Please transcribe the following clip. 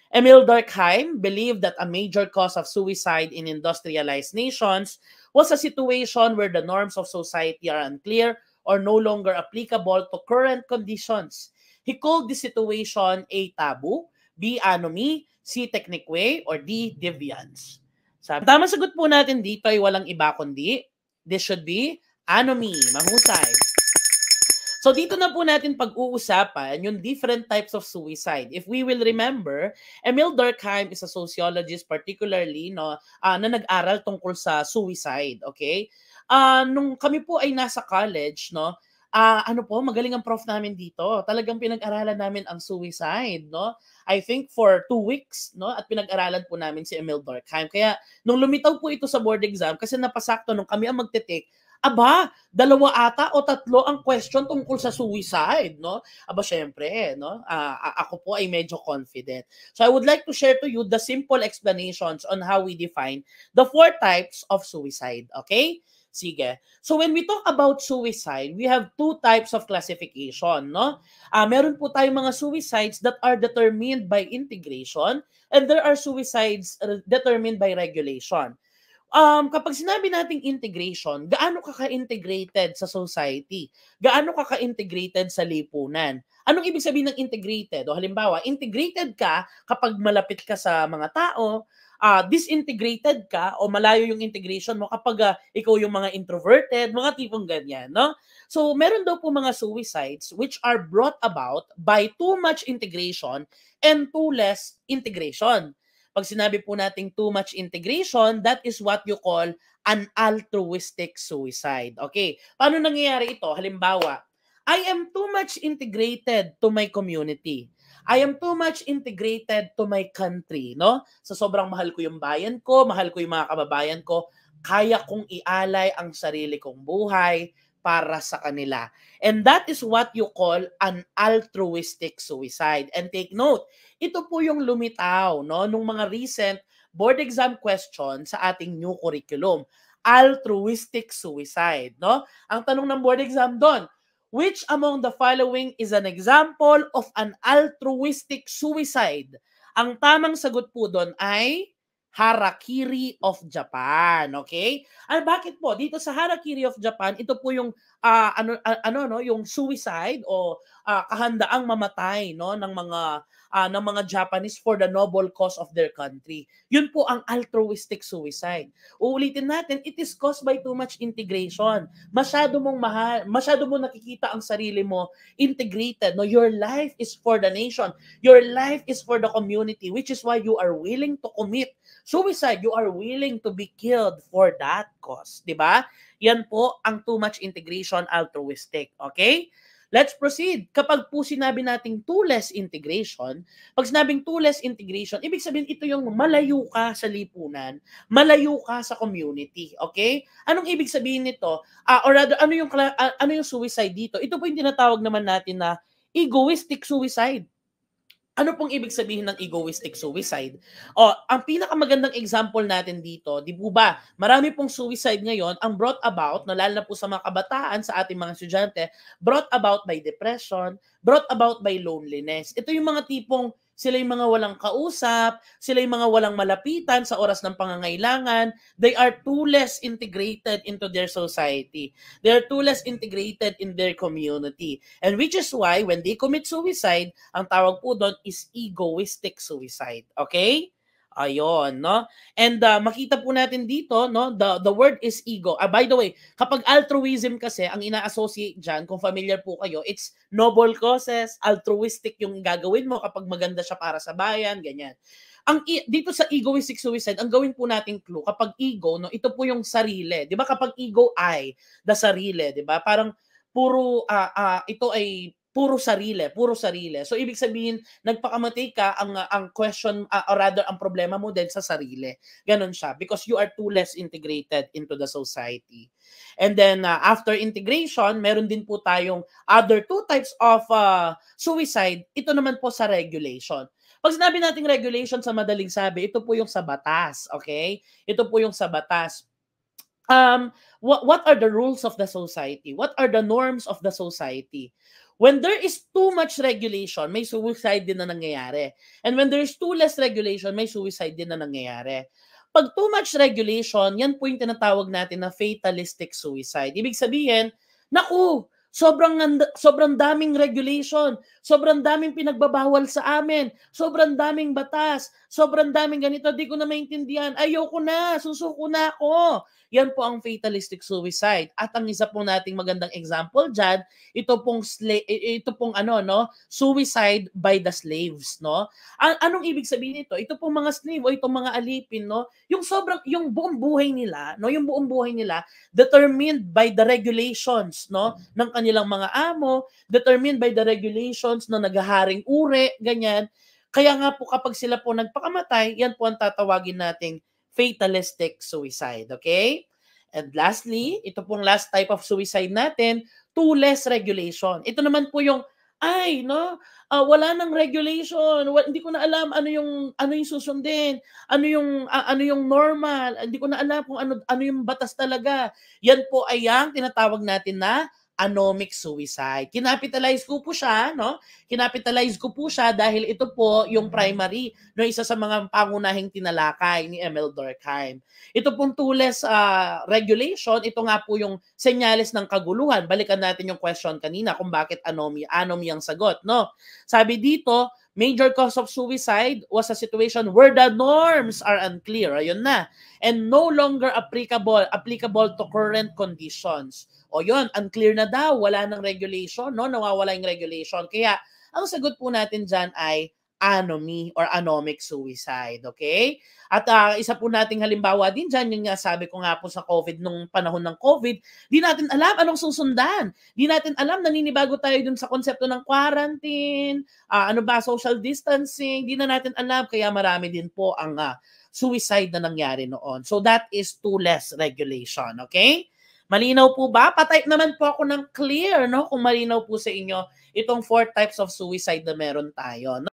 Emil Durkheim believed that a major cause of suicide in industrialized nations was a situation where the norms of society are unclear or no longer applicable to current conditions. He called this situation A, taboo, B, anomy, C, technique, or D, deviance. Tamang sagot po natin dito ay walang iba kundi this should be anomy. Mahusay. So dito na po natin pag-uusapan yung different types of suicide. If we will remember, Emil Durkheim is a sociologist particularly na nag-aral tungkol sa suicide, okay? Nung kami po ay nasa college, magaling ang prof namin dito. Talagang pinag-aralan namin ang suicide, no? I think for 2 weeks, no? At pinag-aralan po namin si Emil Durkheim. Kaya nung lumitaw po ito sa board exam kasi napasakto nung kami ang magte-take, aba, 2 ata o 3 ang question tungkol sa suicide, no? Aba, syempre, no? Ako po ay medyo confident. So I would like to share to you the simple explanations on how we define the 4 types of suicide, okay? Sige. So when we talk about suicide, we have 2 types of classification, no? Meron po tayong mga suicides that are determined by integration and there are suicides determined by regulation. Kapag sinabi nating integration, gaano ka ka-integrated sa society? Gaano ka ka-integrated sa lipunan? Anong ibig sabihin ng integrated? O halimbawa, integrated ka kapag malapit ka sa mga tao, disintegrated ka o malayo yung integration mo kapag ikaw yung mga introverted, mga tipong ganyan, no? So, meron daw po mga suicides which are brought about by too much integration and too less integration. Pag sinabi po nating too much integration, that is what you call an altruistic suicide. Okay, paano nangyayari ito? Halimbawa, I am too much integrated to my community. I am too much integrated to my country, no? Sa sobrang mahal ko yung bayan ko, mahal ko yung mga kababayan ko, kaya kong ialay ang sarili kong buhay para sa kanila. And that is what you call an altruistic suicide. And take note, ito po yung lumitaw, no, nung mga recent board exam question sa ating new curriculum. Altruistic suicide, no? Ang tanong ng board exam doon, which among the following is an example of an altruistic suicide? Ang tamang sagot po doon ay Harakiri of Japan, okay? Bakit po dito sa Harakiri of Japan, ito po yung yung suicide o kahandaang mamatay, no, ng mga Japanese for the noble cause of their country. Yun po ang altruistic suicide. Uulitin natin, it is caused by too much integration. Masyado mong mahal, masyado mong nakikita ang sarili mo integrated. No, your life is for the nation. Your life is for the community, which is why you are willing to commit suicide. You are willing to be killed for that cause, 'di ba? Yan po ang too much integration, altruistic. Okay? Let's proceed. Kapag po sinabi nating too less integration, pag sinabing too less integration, ibig sabihin ito yung malayo ka sa lipunan, malayo ka sa community, okay? Anong ibig sabihin nito? Or rather, ano yung suicide dito? Ito po yung tinatawag naman natin na egoistic suicide. Ano pong ibig sabihin ng egoistic suicide? Ang pinakamagandang example natin dito, di po ba, marami pong suicide ngayon ang brought about, no, lalo na po sa mga kabataan, sa ating mga estudyante, brought about by depression, brought about by loneliness. Ito yung mga tipong sila yung mga walang kausap, sila yung mga walang malapitan sa oras ng pangangailangan, they are too less integrated into their society. They are too less integrated in their community. And which is why when they commit suicide, ang tawag po doon is egoistic suicide. Okay? Ayon, no? And makita po natin dito, no, the word is ego. By the way, kapag altruism kasi, ang ina-associate dyan, kung familiar po kayo, it's noble causes, altruistic yung gagawin mo kapag maganda siya para sa bayan, ganyan. Dito sa egoistic suicide, ang gawin po nating clue, kapag ego, no, ito po yung sarili. 'Di ba kapag ego ay the sarili, 'di ba? Parang puro ito ay puro sarili. So ibig sabihin, nagpakamatay ka, ang question or rather ang problema mo din sa sarili. Ganon siya because you are too less integrated into the society. And then after integration, meron din po tayong other 2 types of suicide. Ito naman po sa regulation. Pag sinabi nating regulation sa madaling sabi, ito po yung sa batas, okay? Ito po yung sa batas. What are the rules of the society? What are the norms of the society? When there is too much regulation, may suicide din na nangyayari. And when there is too less regulation, may suicide din na nangyayari. Pag too much regulation, yan po yung tinatawag natin na fatalistic suicide. Ibig sabihin, naku, sobrang daming regulation, sobrang daming pinagbabawal sa amin, sobrang daming batas, sobrang daming ganito, di ko na maintindihan, ayoko na, susuko na ako. Yan po ang fatalistic suicide. At ang isa po nating magandang example dyan, ito pong suicide by the slaves, no? Anong ibig sabihin nito? Ito pong mga slave o itong mga alipin, no? Yung buong buhay nila, no? Yung buong buhay nila determined by the regulations, no? Ng kanilang mga amo, determined by the regulations na naghaharing uri, ganyan. Kaya nga po kapag sila po nagpakamatay, yan po ang tatawagin nating fatalistic suicide, okay? And lastly, ito pong last type of suicide natin, too less regulation. Ito naman po yung wala nang regulation, hindi ko na alam ano yung susundin, ano yung normal, hindi ko na alam kung ano yung batas talaga. Yan po ay ang tinatawag natin na anomic suicide. Kinapitalize ko po siya, no? Kinapitalize ko po siya dahil ito po yung primary, no, isa sa mga pangunahing tinalakay ni Emil Durkheim. Ito pong too less regulation, ito nga po yung senyales ng kaguluhan. Balikan natin yung question kanina kung bakit anomy ang sagot, no? Sabi dito, major cause of suicide was a situation where the norms are unclear. Ayun na. And no longer applicable to current conditions. O yun, unclear na daw, wala ng regulation, no? Nawawala yung regulation. Kaya, ang sagot po natin dyan ay anomy or anomic suicide, okay? At isa po nating halimbawa din dyan, yung nga sabi ko nga po sa COVID, nung panahon ng COVID, di natin alam anong susundan. Di natin alam, naninibago tayo dun sa konsepto ng quarantine, social distancing, di na natin alam, kaya marami din po ang suicide na nangyari noon. So that is too less regulation, okay? Malinaw po ba? Patype naman po ako ng clear, no? Kung malinaw po sa inyo itong 4 types of suicide na meron tayo, no?